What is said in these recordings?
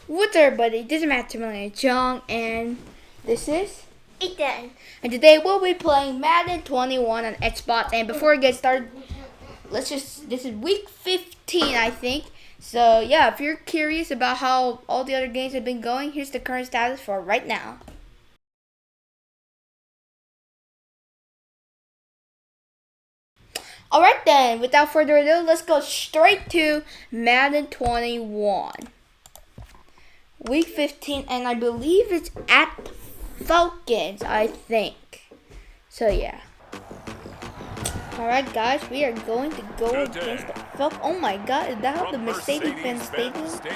What's up, everybody? This is Maximilian Tjiong, and this is Ethan. And today we'll be playing Madden 21 on Xbox. And before we get started, this is week 15, I think. So yeah, if you're curious about how all the other games have been going, here's the current status for right now. Alright then, without further ado, let's go straight to Madden 21. Week 15, and I believe it's at Falcons, I think. So yeah. Alright guys, we are going to go against the Falcons. Oh my god, is that how the Mercedes-Benz Stadium? Is that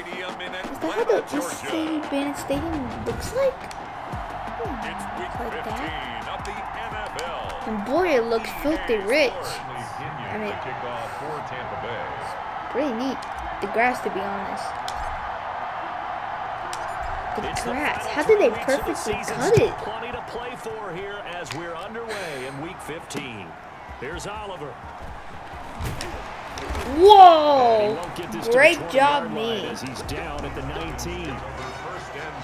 how the Mercedes-Benz Stadium looks like? It's week 15 of the NFL. And boy, it looks filthy rich. I mean, it's pretty neat. The grass, to be honest. The grass. How did they perfectly cut it? Plenty to play for here as we're underway in week 15. Here's Oliver. Whoa! Great job, me. As he's down at the 19.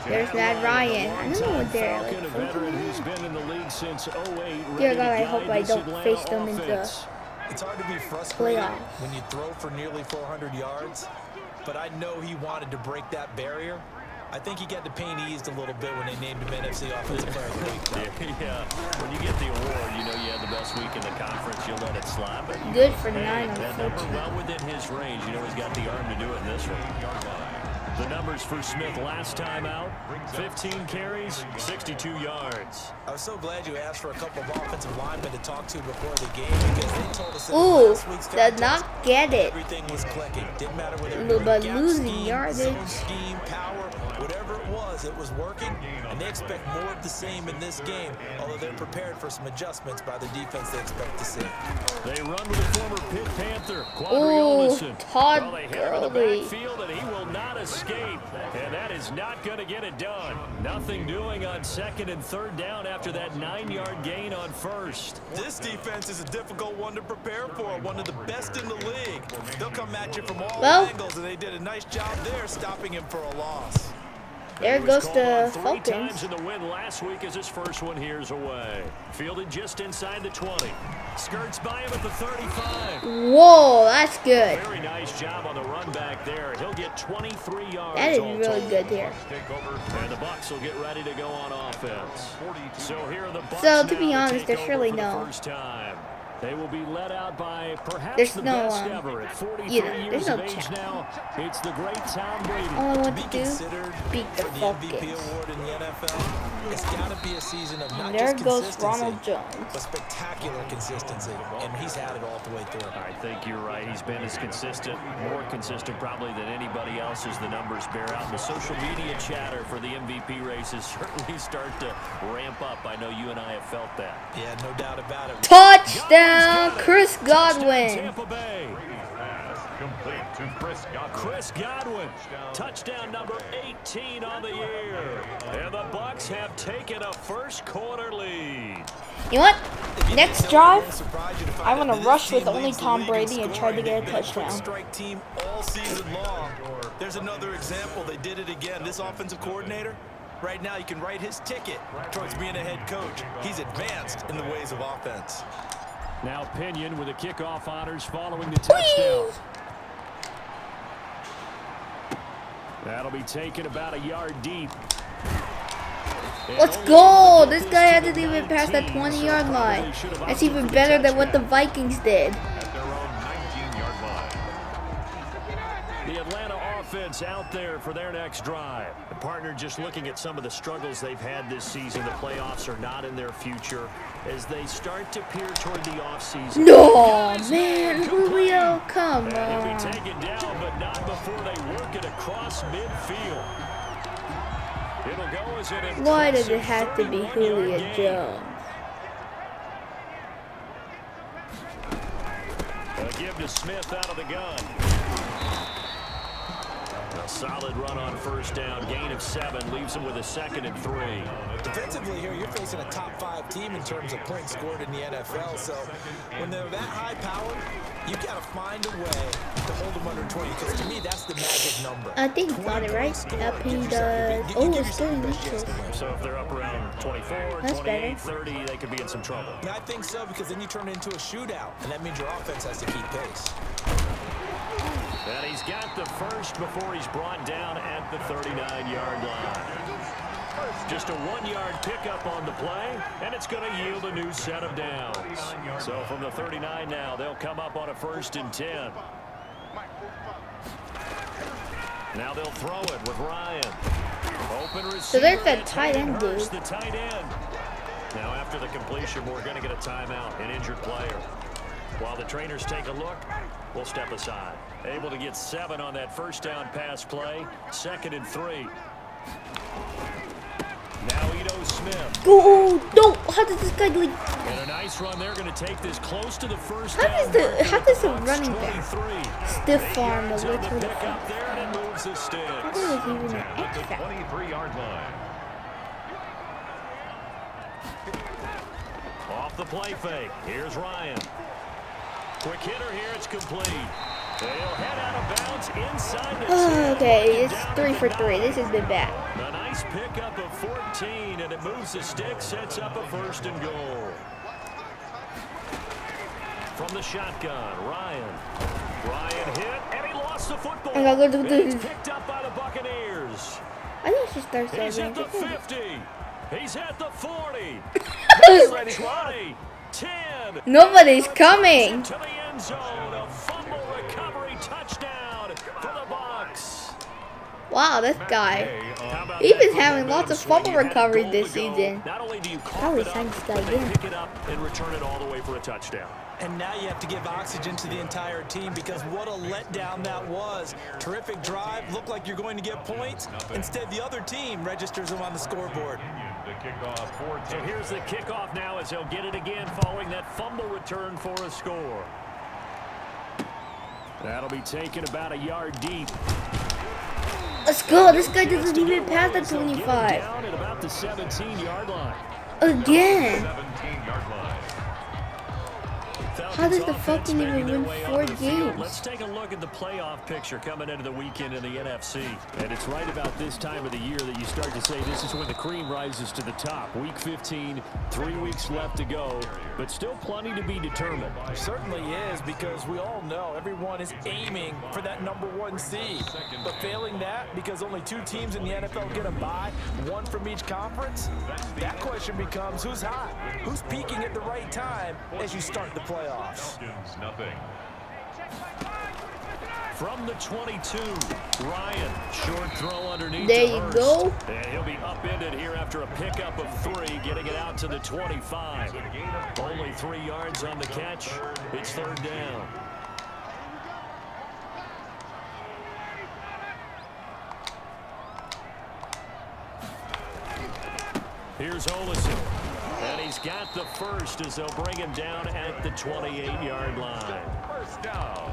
There's Matt Ryan. I don't know what they're like. Dear God, I hope I don't face them in the It's hard to be frustrated playoff. when you throw for nearly 400 yards, but I know he wanted to break that barrier. I think he got the pain eased a little bit when they named him NFC Offensive Player of the Week. Yeah, when you get the award, you know you had the best week in the conference. You'll let it slide. But Good for 9 on that number well within his range. You know he's got the arm to do it in this one. The numbers for Smith last time out: 15 carries, 62 yards. I was so glad you asked for a couple of offensive linemen to talk to before the game because they told us that last week's did not get it. everything was clicking. Didn't matter whether But it was losing scheme, yardage. zone scheme, power, whatever it was working, and they expect more of the same in this game, although they're prepared for some adjustments by the defense they expect to see. They run with the former Pitt Panther, Oh, Todd Well, they have him in the Gurley. backfield, and he will not escape. And that is not going to get it done. Nothing doing on second and third down after that 9-yard gain on first. This defense is a difficult one to prepare for, one of the best in the league. They'll come at you from all angles, and they did a nice job there stopping him for a loss. There goes the Three times Falcons. in the win last week as his first one here's away. Fielded just inside the 20. Skirts by him at the 35. Whoa, that's good. Very nice job on the run back there. He'll get 23 yards. That is all really told. good here. And the Bucs will get ready to go on offense. So here are the Bucs So, to be now honest, take there's over really for the no- first time. They will be led out by perhaps There's the no, best ever at 43 there's years no of age chance. now. It's the great Tom Brady. All I want Be to do, considered beat the for the MVP Falcons. award in the NFL, it's got to be a season of not And there just goes consistency, Ronald Jones. but spectacular consistency, and he's had it all the way through. I think you're right. He's been as consistent, more consistent probably than anybody else as the numbers bear out. The social media chatter for the MVP races certainly start to ramp up. I know you and I have felt that. Yeah, no doubt about it. Touchdown, Chris Godwin. Tampa Bay. Chris Godwin, touchdown number 18 on the year. And the Bucs have taken a first quarter lead. You know what? Next drive, I want to rush with only Tom Brady and try to get a touchdown. Strike team all season long. There's another example. They did it again. This offensive coordinator, right now you can write his ticket towards being a head coach. He's advanced in the ways of offense. Now Pinion with the kickoff honors following the touchdown. That'll be taken about a yard deep. Let's go! This guy hasn't even passed that 20-yard line. That's even better than what the Vikings did. The Atlanta offense out there for their next drive. The partner just looking at some of the struggles they've had this season. The playoffs are not in their future as they start to peer toward the offseason. No, man, Julio, come He'll be on. taken down, but not before they work it across midfield. It'll go as an Why does it have to be 31-yard Julio gain. Jones? A give to Smith out of the gun. A solid run on first down. Gain of 7 leaves him with a 2nd and 3. Defensively here, you're facing a top 5 team in terms of points scored in the NFL. So when they're that high powered, you got to find a way to hold them under 20. Because to me, that's the magic number. I think he got it right. Up in the... Oh, it's 30 inches. So if they're up around 24, That's 28, better. 30, they could be in some trouble. Yeah, I think so, because then you turn it into a shootout, and that means your offense has to keep pace. And he's got the first before he's brought down at the 39-yard line. Just a 1-yard pickup on the play, and it's going to yield a new set of downs. So from the 39 now, they'll come up on a 1st and 10. Now they'll throw it with Ryan. Open receiver. So there's that tight end dude. The tight end. Now after the completion, we're going to get a timeout, an injured player. While the trainers take a look, we'll step aside. Able to get 7 on that first down pass play. 2nd and 3. Now Ito Smith. Oh, no. How does this guy like... And a nice run. They're going to take this close to the first How down. does the running back stiff arm the way to the pick up there, and it moves the sticks. How does he even an X factor? 23-yard line. Off the play fake. Here's Ryan. Quick hitter here. It's complete. They'll head out of bounds inside the 10. Okay, it's 3 for 3. This has been bad. A nice pickup of 14, and it moves the stick, sets up a 1st and goal. From the shotgun, Ryan. Ryan hit, and he lost the football. It's picked up by the Buccaneers. I think she starts He's at the celebrating. 50. He's at the 40. 20, 10. Nobody's coming. To the end zone, a fumble recovery touchdown for the Bucs. Wow, this guy. He's been having lots of fumble recoveries this season. Not only do you Probably signed this guy again. pick it up and return it all the way for a touchdown. And now you have to give oxygen to the entire team, because what a letdown that was. Terrific drive, looked like you're going to get points. Instead, the other team registers them on the scoreboard. So here's the kickoff now, as he'll get it again following that fumble return for a score. That'll be taken about a yard deep. Let's go. This guy doesn't even pass the 25. Down at about the 17-yard line. Again. How does the Falcons even win 4 games? Let's take a look at the playoff picture coming into the weekend in the NFC. And it's right about this time of the year that you start to say this is when the cream rises to the top. Week 15, 3 weeks left to go, but still plenty to be determined. It certainly is, because we all know everyone is aiming for that #1 seed. But failing that, because only 2 teams in the NFL get a bye, 1 from each conference, that question becomes who's hot? Who's peaking at the right time as you start the playoffs? Nothing. From the 22, Ryan, short throw underneath. There you go. And he'll be upended here after a pickup of 3, getting it out to the 25. Only 3 yards on the catch. It's 3rd down. Here's Olesen. And he's got the first as they'll bring him down at the 28-yard line. First down.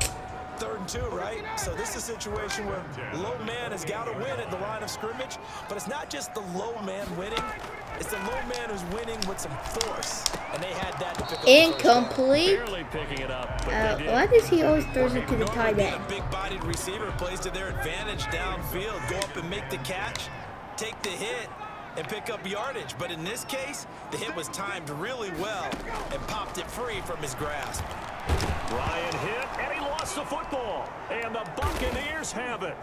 3rd and 2, right? So this is a situation where low man has got to win at the line of scrimmage, but it's not just the low man winning. It's the low man who's winning with some force, and they had that to pick up. Incomplete. Barely picking it up, but they did. Why does he always throw it to the tight end? A big-bodied receiver plays to their advantage downfield. Go up and make the catch, take the hit, and pick up yardage. But in this case, the hit was timed really well and popped it free from his grasp. Ryan hit, and he lost the football. And the Buccaneers have it.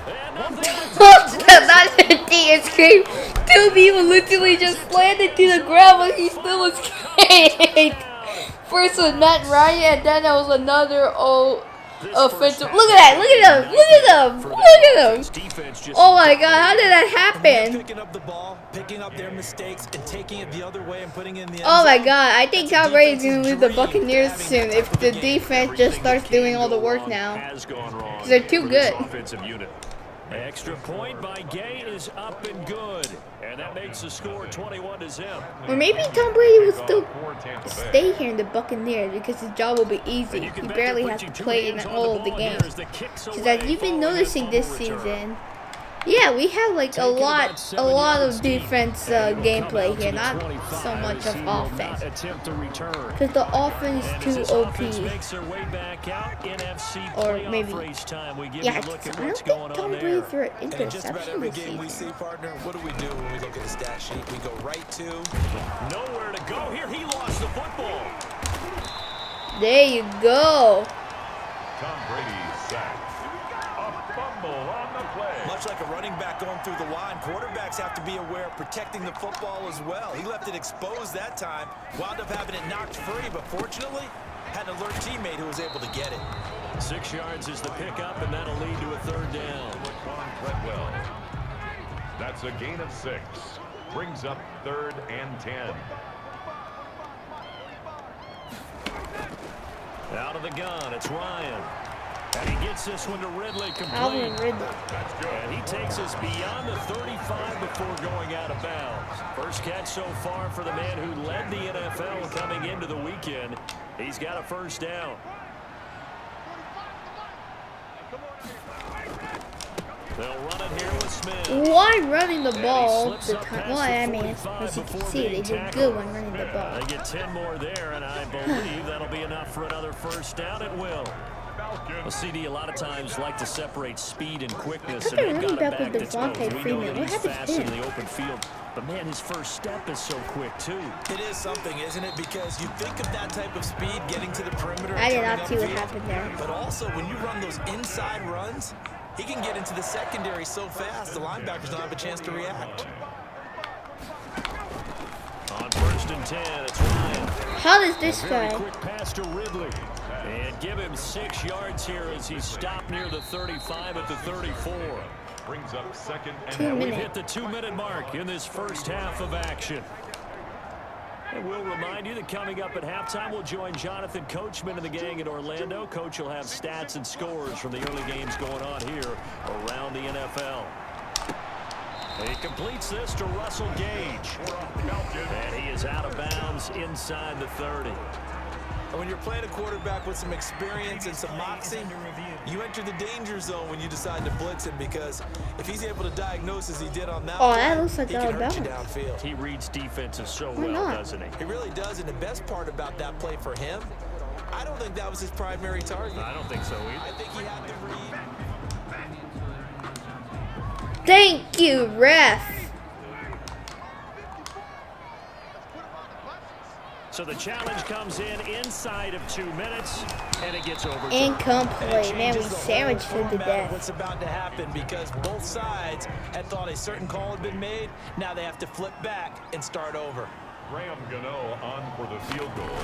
And nothing That's a thing. Escape. 2 people literally just landed to the ground, but he still escaped. First was Matt Ryan, and then there was another offensive. Look at that! Look at him! Look at him! Look at him! Oh my God! How did that happen? Picking up the ball, picking up their mistakes, and taking it the other way and putting it in the end Oh my zone. God! I think Tom Brady's gonna lose the Buccaneers soon if the defense just starts doing all the work now. has gone wrong. They're too for this good. Offensive unit. Extra point by Gay is up and good. And that makes the score 21-0. Or maybe Tom Brady will still stay here in the Buccaneers because his job will be easy. He barely has to play in all of the games. Because as you've been noticing this season, yeah, we have like a lot of defense gameplay here, not so much of offense. Because the offense is too OP. Or maybe, yeah, I don't think Tom Brady threw an interception this game we see, season. partner, what do we do when we look at the stat sheet? We go right to Nowhere to go here. He lost the football. There you go. Tom Brady sacked. A fumble on the play. much like a running back going through the line, quarterbacks have to be aware of protecting the football as well. He left it exposed that time, wound up having it knocked free, but fortunately, had an alert teammate who was able to get it. 6 yards is the pickup, and that'll lead to a third down. That's a gain of 6. Brings up 3rd and 10. Out of the gun, it's Ryan. And he gets this one to Ridley complete. Alvin Ridley. And he takes us beyond the 35 before going out of bounds. First catch so far for the man who led the NFL coming into the weekend. He's got a first down. They'll run it here with Smith. Why running the ball the time? Well, I mean, as you can see, they do good when running the ball. They get 10 more there, and I believe that'll be enough for another first down. It will. Well, CD a lot of times like to separate speed and quickness, and they've got a back that's both. We know that he's fast in the open field, but man, his first step is so quick too. It is something, isn't it? Because you think of that type of speed getting to the perimeter. I did not see what happened there. But also, when you run those inside runs, he can get into the secondary so fast, the linebackers don't have a chance to react. On 1st and 10, it's Ryan. How does this Very guy? quick pass to Ridley. And give him 6 yards here as he stopped near the 35 at the 34. Brings up 2nd and 2 We've minutes. hit the 2-minute mark in this first half of action. And we'll remind you that coming up at halftime, we'll join Jonathan Coachman and the gang in Orlando. Coach will have stats and scores from the early games going on here around the NFL. He completes this to Russell Gage. And he is out of bounds inside the 30. And when you're playing a quarterback with some experience and some moxie, you enter the danger zone when you decide to blitz him, because if he's able to diagnose as he did on that Oh, play, that looks like he out can of hurt you bounds. downfield. He reads defenses so Why well, not? doesn't he? He really does, and the best part about that play for him, I don't think that was his primary target. I don't think so either. I think he had the read. Thank you, ref. So the challenge comes in inside of 2 minutes, and it gets over. Incomplete. Man, we Changes the whole sandwiched him to format of death. What's about to happen, because both sides had thought a certain call had been made. Now they have to flip back and start over. Graham Gano on for the field goal.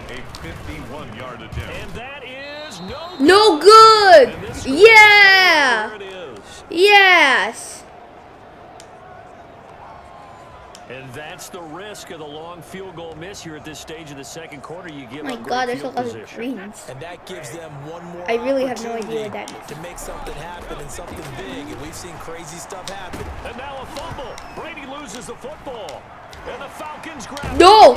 A 51-yard attempt. And that is no No good. And this Yeah. There it is. Yes. And that's the risk of the long field goal miss here at this stage of the second quarter. You give Oh my up God, great there's a field lot of position. greens. And that gives them one more I really have no idea opportunity what that means. to make something happen and something big. And we've seen crazy stuff happen. And now a fumble. Brady loses the football. And the Falcons grab it. No.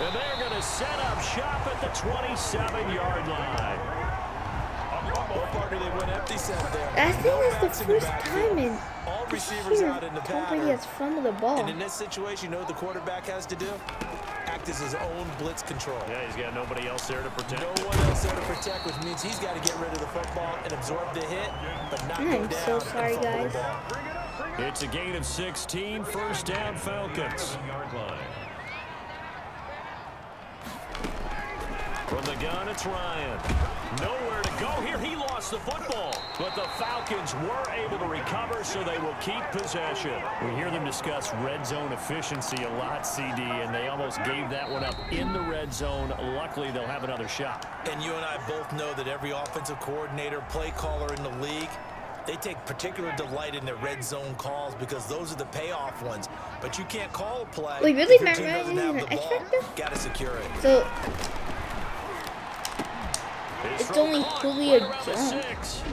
And they're going to set up shop at the 27-yard line. Well, partner, they went empty set there. I think No that's backs the in the first backfield. time in All this receivers year out in the Tom Brady pattern. has fumbled the ball. And in this situation, you know what the quarterback has to do? Act as his own blitz control. Yeah, he's got nobody else there to protect. No one else there to protect, which means he's got to get rid of the football and absorb the hit, but not go I'm down. so and sorry, fumble the guys. ball. It's a gain of 16. First down, Falcons. Yard line. From the gun, it's Ryan. Nowhere to go here. He lost the football. But the Falcons were able to recover, so they will keep possession. We hear them discuss red zone efficiency a lot, CD, and they almost gave that one up in the red zone. Luckily, they'll have another shot. And you and I both know that every offensive coordinator, play caller in the league, they take particular delight in their red zone calls, because those are the payoff ones. But you can't call a play Wait, really, if your Matt team Ryan doesn't is have an the X ball. Factor? Got to secure it. So His it's throw only caught Julio right around the Jones. 6.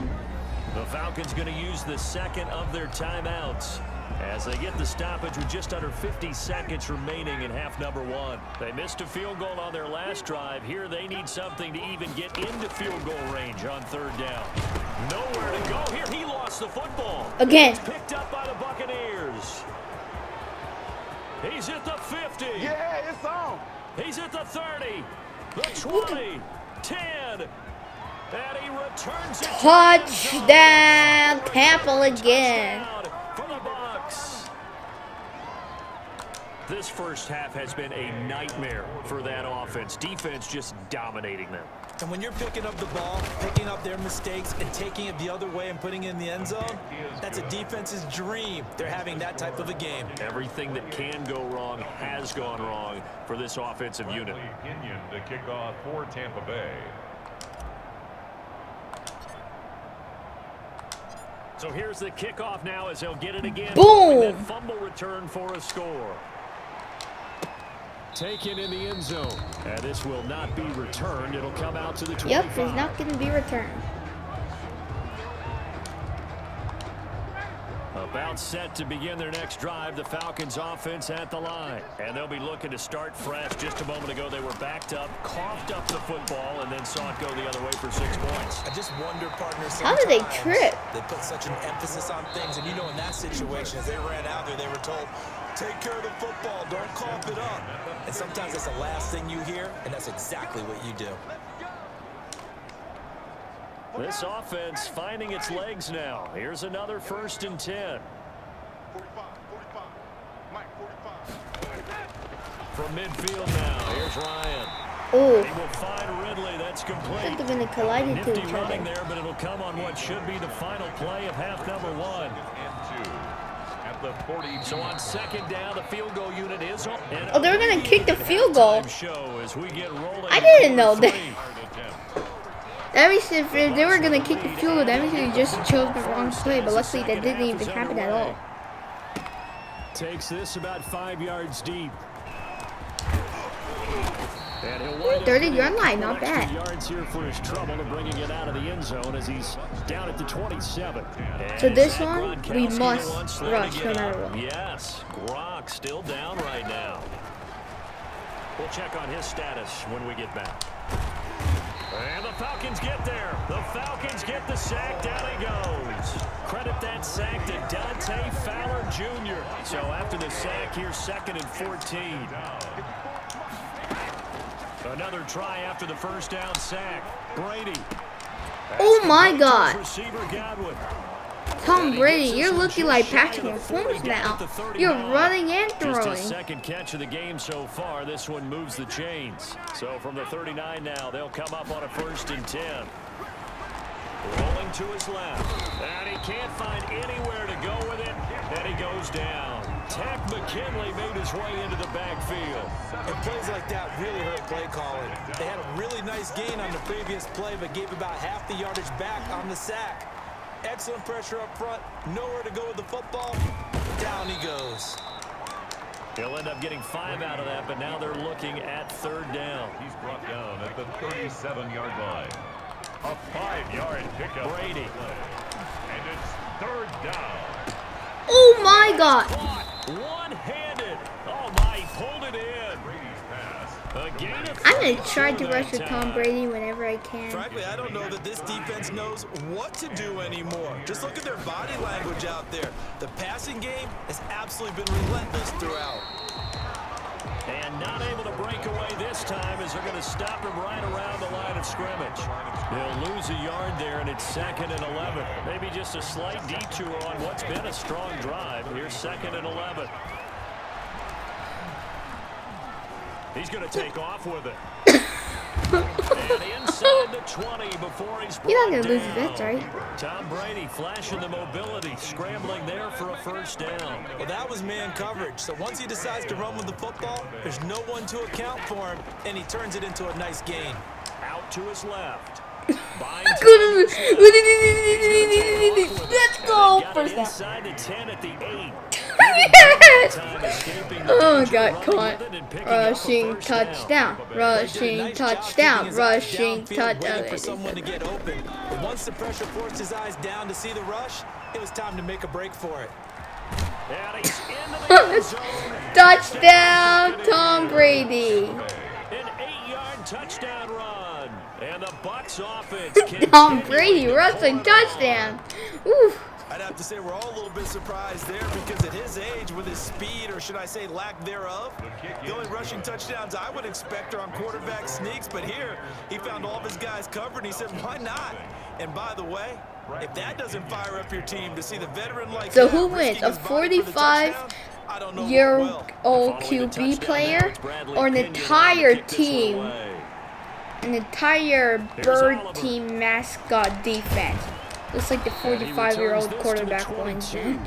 The Falcons going to use the second of their timeouts as they get the stoppage with just under 50 seconds remaining in half number one. They missed a field goal on their last drive. Here they need something to even get into field goal range on third down. Nowhere to go. Here he lost the football. Again. It's picked up by the Buccaneers. He's at the 50. Yeah, it's on. He's at the 30, the 20, 10, and he returns it. Touchdown, Tampa again. For the Bucs. This first half has been a nightmare for that offense. Defense just dominating them. And when you're picking up the ball, picking up their mistakes, and taking it the other way and putting it in the end zone, that's a defense's dream. They're having that type of a game. Everything that can go wrong has gone wrong for this offensive unit. Kenyon to kick off for Tampa Bay. So here's the kickoff now as he'll get it again. Boom! That fumble return for a score. Taken in the end zone. And this will not be returned. It'll come out to the 25. Yep, it's not going to be returned. About set to begin their next drive, the Falcons offense at the line. And they'll be looking to start fresh. Just a moment ago, they were backed up, coughed up the football, and then saw it go the other way for 6 points. I just wonder, partner, How did they sometimes trip? They put such an emphasis on things, and you know in that situation, as they ran out there, they were told, take care of the football, don't cough it up. And sometimes that's the last thing you hear, and that's exactly what you do. This offense finding its legs now. Here's another 1st and 10. From midfield now, here's Ryan. Oh, He will find Ridley. That's I complete. think they're going to collide into Nifty each running other. there, but it'll come on what should be the final play of half number one. And 2 at the 40. So on 2nd down, the field goal unit is on. Oh, they're going to kick the field goal. Show as we get rolling. I didn't know that. Attempt. That means if they were going to kick the field goal, that means they just chose the wrong play. But luckily, that didn't even happen at all. Takes this about 5 yards deep. And he'll wind up 30-yard line, getting not a couple extra bad. yards here for his trouble and bringing it out of the end zone as he's down at the 27. So And this Zach one, we Gronkowski must the one slow to rush get no matter up. what. Yes, Gronk still down right now. We'll check on his status when we get back. And the Falcons get there. The Falcons get the sack. Down he goes. Credit that sack to Dante Fowler Jr. So after the sack, here's 2nd and 14. Another try after the first down sack. Brady. Oh my God. Receiver Godwin. Tom Brady, you're looking like Patrick Mahomes now. You're running and Just his throwing. 2nd catch of the game so far. This one moves the chains. So from the 39 now, they'll come up on a 1st and 10. Rolling to his left. And he can't find anywhere to go with it. And he goes down. Tack McKinley made his way into the backfield. And plays like that really hurt play calling. They had a really nice gain on the previous play, but gave about half the yardage back on the sack. Excellent pressure up front. Nowhere to go with the football. Down he goes. He'll end up getting 5 out of that, but now they're looking at 3rd down. He's brought down at the 37-yard line. A 5-yard pickup. Brady. And it's 3rd down. Oh my God. One-handed. Oh my, he pulled it in. Brady's pass. A gain of I'm going to 3 try to that rush with Tom time. Brady whenever I can. Frankly, I don't know that this defense knows what to do anymore. Just look at their body language out there. The passing game has absolutely been relentless throughout. And not able to break away this time as they're going to stop him right around the line of scrimmage. They'll lose a yard there, and it's 2nd and 11. Maybe just a slight detour on what's been a strong drive. Here's 2nd and 11. He's going to take off with it. And inside the 20 before he's brought You're not going to lose down. it, that's right. Tom Brady flashing the mobility, scrambling there for a 1st down. Well, that was man coverage. So once he decides to run with the football, there's no one to account for him, and he turns it into a nice gain. Out to his left. Let's go. Got it First down. inside the 10 at the 8. Yes! Oh, got caught. Rushing touchdown. Rushing touchdown. Rushing touchdown. For someone to get open. But once the pressure forced his eyes down to see the rush, it was time to make a break for it. Touchdown, Tom Brady. An 8-yard touchdown run. And the Bucs offense Tom Brady rushing touchdown. Ooh. I'd have to say we're all a little bit surprised there because at his age, with his speed, or should I say lack thereof, the only rushing touchdowns I would expect are on quarterback sneaks. But here, he found all of his guys covered, and he said, why not? And by the way, if that doesn't fire up your team to see the veteran like So that, who wins? A 45-year-old QB player or an entire team? An entire bird team mascot defense. Looks like the 45-year-old quarterback wins. The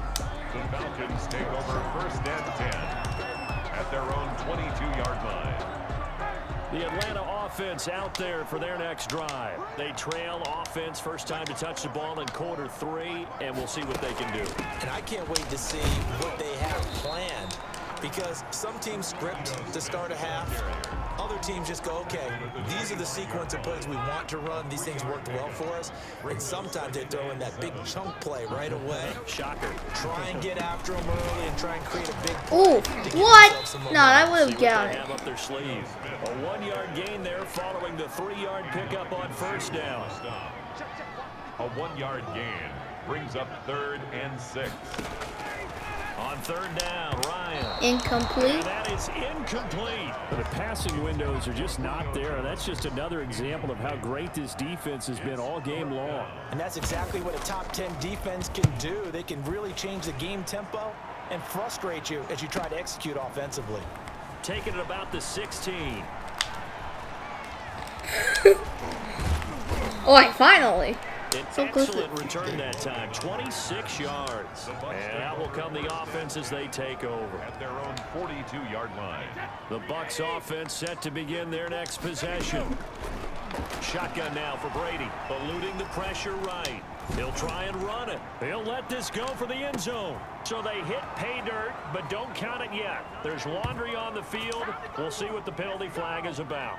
Falcons take over 1st and 10 at their own 22-yard line. The Atlanta offense out there for their next drive. They trail offense, first time to touch the ball in quarter 3, and we'll see what they can do. And I can't wait to see what they have planned, because some teams script to start a half. Other teams just go, okay, these are the sequence of plays we want to run. These things worked well for us. And sometimes they throw in that big chunk play right away. Shocker. Try and get after them early and try and create a big Ooh, what? No, I would have got it. Have up their sleeve. A 1-yard gain there following the 3-yard pickup on first down. A 1-yard gain brings up 3rd and 6. On 3rd down, Ryan. Incomplete. And that is incomplete. The passing windows are just not there. That's just another example of how great this defense has been all game long. And that's exactly what a top 10 defense can do. They can really change the game tempo and frustrate you as you try to execute offensively. Taking it about the 16. Oh, finally. An So close. excellent return that time, 26 yards. And out will come the offense as they take over. At their own 42-yard line. The Bucs offense set to begin their next possession. Shotgun now for Brady, eluding the pressure right. He'll try and run it. He'll let this go for the end zone. So they hit pay dirt, but don't count it yet. There's laundry on the field. We'll see what the penalty flag is about.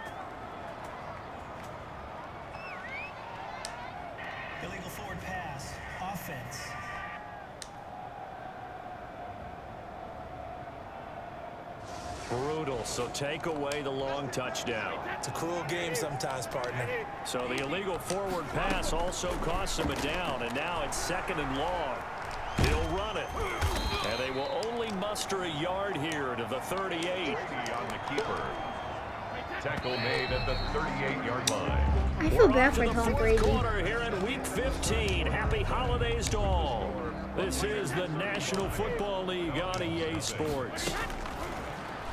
Illegal forward pass. Offense. Brutal, so take away the long touchdown. It's a cruel game sometimes, partner. So the illegal forward pass also costs him a down, and now it's 2nd and long. He'll run it. And they will only muster a yard here to the 38. On the keeper. Tackle made at the 38-yard line. I feel bad for Tom Brady. Quarter here in Week 15. Happy holidays to all. This is the National Football League on EA Sports.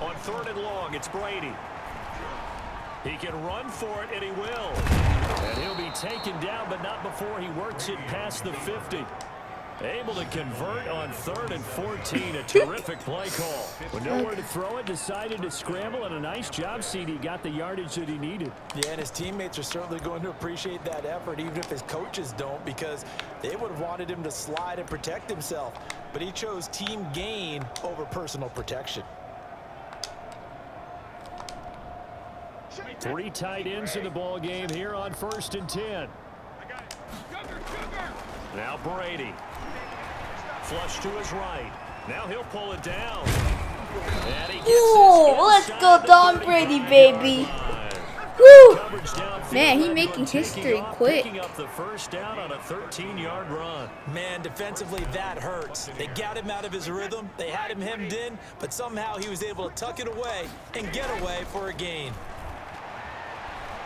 On 3rd and long, it's Brady. He can run for it, and he will. And he'll be taken down, but not before he works it past the 50. Able to convert on 3rd and 14. A terrific play call. With nowhere to throw it, decided to scramble, and a nice job, CD. Got the yardage that he needed. Yeah, and his teammates are certainly going to appreciate that effort, even if his coaches don't, because they would have wanted him to slide and protect himself. But he chose team gain over personal protection. 3 tight ends in the ball game here on 1st and 10. Now Brady. Flush to his right. Now he'll pull it down. And he gets Ooh, let's go Tom Brady, baby. Woo! Man, he making history quick. Picking up the first down on a 13-yard run. Man, defensively, that hurts. They got him out of his rhythm. They had him hemmed in, but somehow he was able to tuck it away and get away for a gain.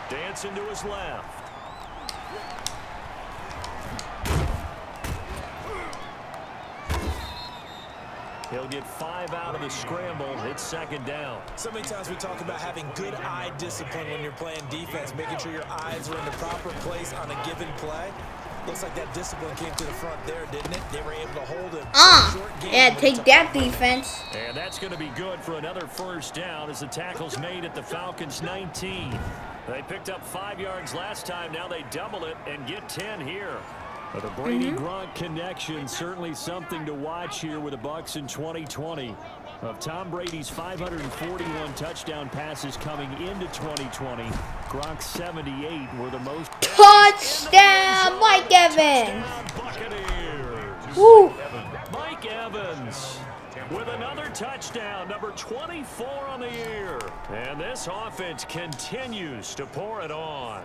Dancing to his left. He'll get 5 out of the scramble. It's 2nd down. So many times we talk about having good eye discipline when you're playing defense, making sure your eyes are in the proper place on a given play. Looks like that discipline came to the front there, didn't it? They were able to hold it. Yeah, take that defense. And that's going to be good for another first down as the tackle's made at the Falcons' 19. They picked up 5 yards last time. Now they double it and get 10 here. Well, the Brady-Gronk connection, certainly something to watch here with the Bucs in 2020. Of Tom Brady's 541 touchdown passes coming into 2020, Gronk's 78 were the most. Touchdown, Mike Evans! Buccaneers. Woo! Mike Evans with another touchdown, number 24 on the year. And this offense continues to pour it on.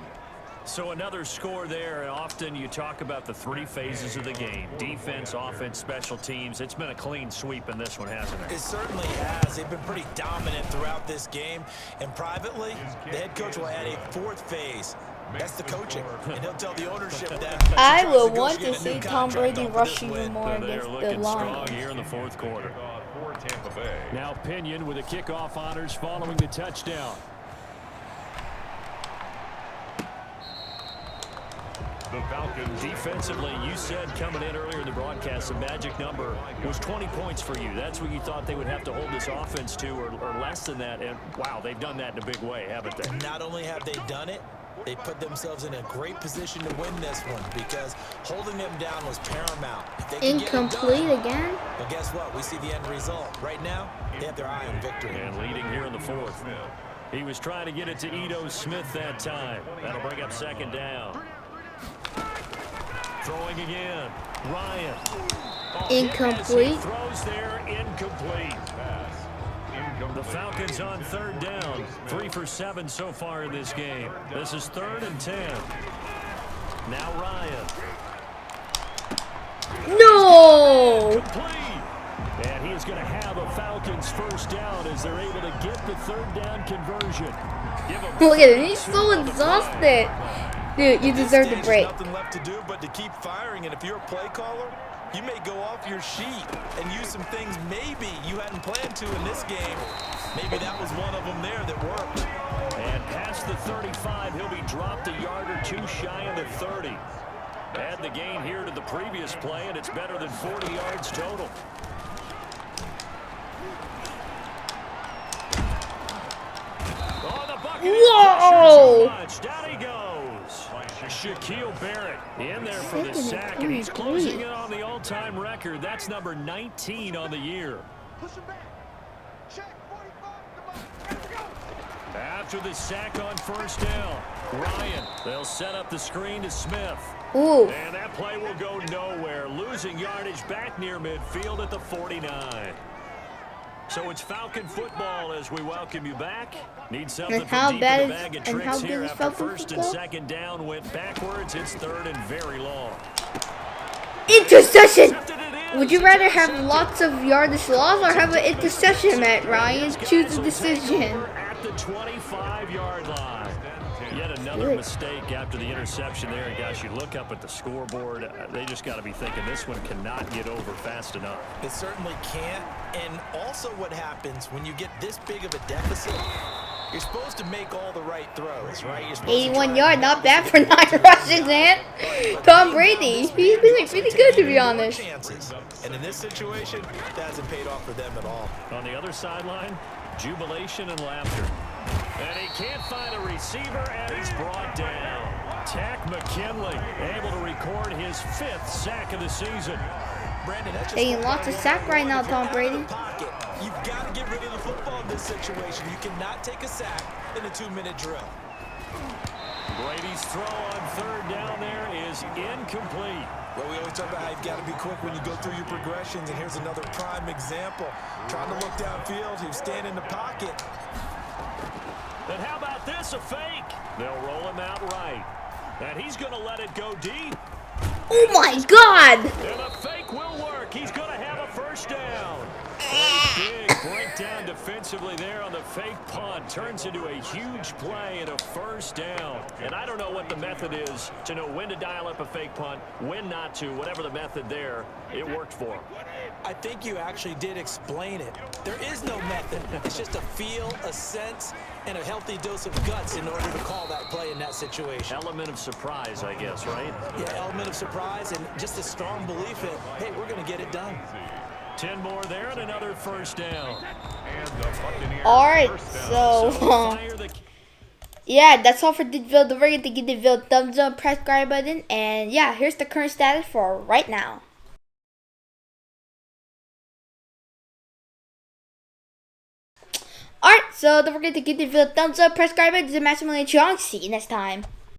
So another score there. Often you talk about the three phases of the game: defense, offense, special teams. It's been a clean sweep in this one, hasn't it? It certainly has. They've been pretty dominant throughout this game. And privately, the head coach will add a fourth phase. That's the coaching. And he'll tell the ownership that. I would want to see Tom Brady rush even more against the Strong Lions. here in the fourth quarter. For Tampa Bay. Now Pinion with the kickoff honors following the touchdown. The Falcons. Defensively, you said coming in earlier in the broadcast, the magic number was 20 points for you. That's what you thought they would have to hold this offense to, or less than that. And, wow, they've done that in a big way, haven't they? Not only have they done it, they put themselves in a great position to win this one because holding them down was paramount. If they can Incomplete get it done, again? but guess what? We see the end result. Right now, they have their eye on victory. And leading here in the fourth. He was trying to get it to Ito Smith that time. That'll bring up second down. Throwing again. Ryan. Incomplete. Throws there, incomplete. The Falcons on third down. 3 for 7 so far in this game. This is 3rd and 10. Now Ryan. No! Complete. And he is going to have a Falcons first down as they're able to get the third down conversion. Give him Look at him. He's so exhausted. Dude, you deserve the break. Nothing left to do but to keep firing. And if you're a play caller, you may go off your sheet and use some things maybe you hadn't planned to in this game. Maybe that was one of them there that worked. And past the 35, he'll be dropped a yard or two shy of the 30. Add the gain here to the previous play, and it's better than 40 yards total. Oh, the Buccaneers Whoa! pressure so much. Down he goes. Shaquille Barrett in there for the sack, and he's closing in on the all-time record. That's number 19 on the year. After the sack on first down, Ryan, they'll set up the screen to Smith. Ooh. And that play will go nowhere. Losing yardage back near midfield at the 49. So it's Falcon football as we welcome you back. Need something And how from deep bad in the is- bag of and tricks how good here is after Falcon first football? and second down went backwards. It's 3rd and very long. Interception! Intercepted it is. Would you rather have lots of yardage loss or have an interception, Matt Ryan? Choose a decision. At the 25-yard line. Yet another mistake after the interception there. And gosh, you look up at the scoreboard, they just got to be thinking this one cannot get over fast enough. It certainly can't. And also what happens when you get this big of a deficit, you're supposed to make all the right throws, right? You're supposed to 81 try yards, to not make bad the for big 9 plays. rushes, man. Tom Brady, he's been pretty good, to be More honest. chances. And in this situation, that hasn't paid off for them at all. On the other sideline, jubilation and laughter. And he can't find a receiver, and he's brought down. Tack McKinley able to record his 5th sack of the season. Brandon, that's just Taking one lots of guy sack right now, if you're Tom out of Brady. the pocket, you've got to get rid of the football in this situation. You cannot take a sack in a 2-minute drill. Brady's throw on third down there is incomplete. Well, we always talk about how you've got to be quick when you go through your progressions, and here's another prime example. Trying to look downfield, he was standing in the pocket. And how about this, a fake? They'll roll him out right. And he's going to let it go deep. Oh my God! And the fake will work. He's going to have a first down. Big breakdown defensively there on the fake punt. Turns into a huge play and a first down. And I don't know what the method is to know when to dial up a fake punt, when not to. Whatever the method there, it worked for him. I think you actually did explain it. There is no method. It's just a feel, a sense, and a healthy dose of guts in order to call that play in that situation. Element of surprise, I guess, right? Yeah, element of surprise and just a strong belief in, hey, we're going to get it done. 10 more there and another first down. And the Buccaneers Alright, first down. so, Fire the yeah, that's all for the video. Don't forget to give the video a thumbs up, press subscribe button, and yeah, here's the current status for right now. Alright, so don't forget to give the video a thumbs up, press subscribe button. This is Maximilian Tjiong. See you next time.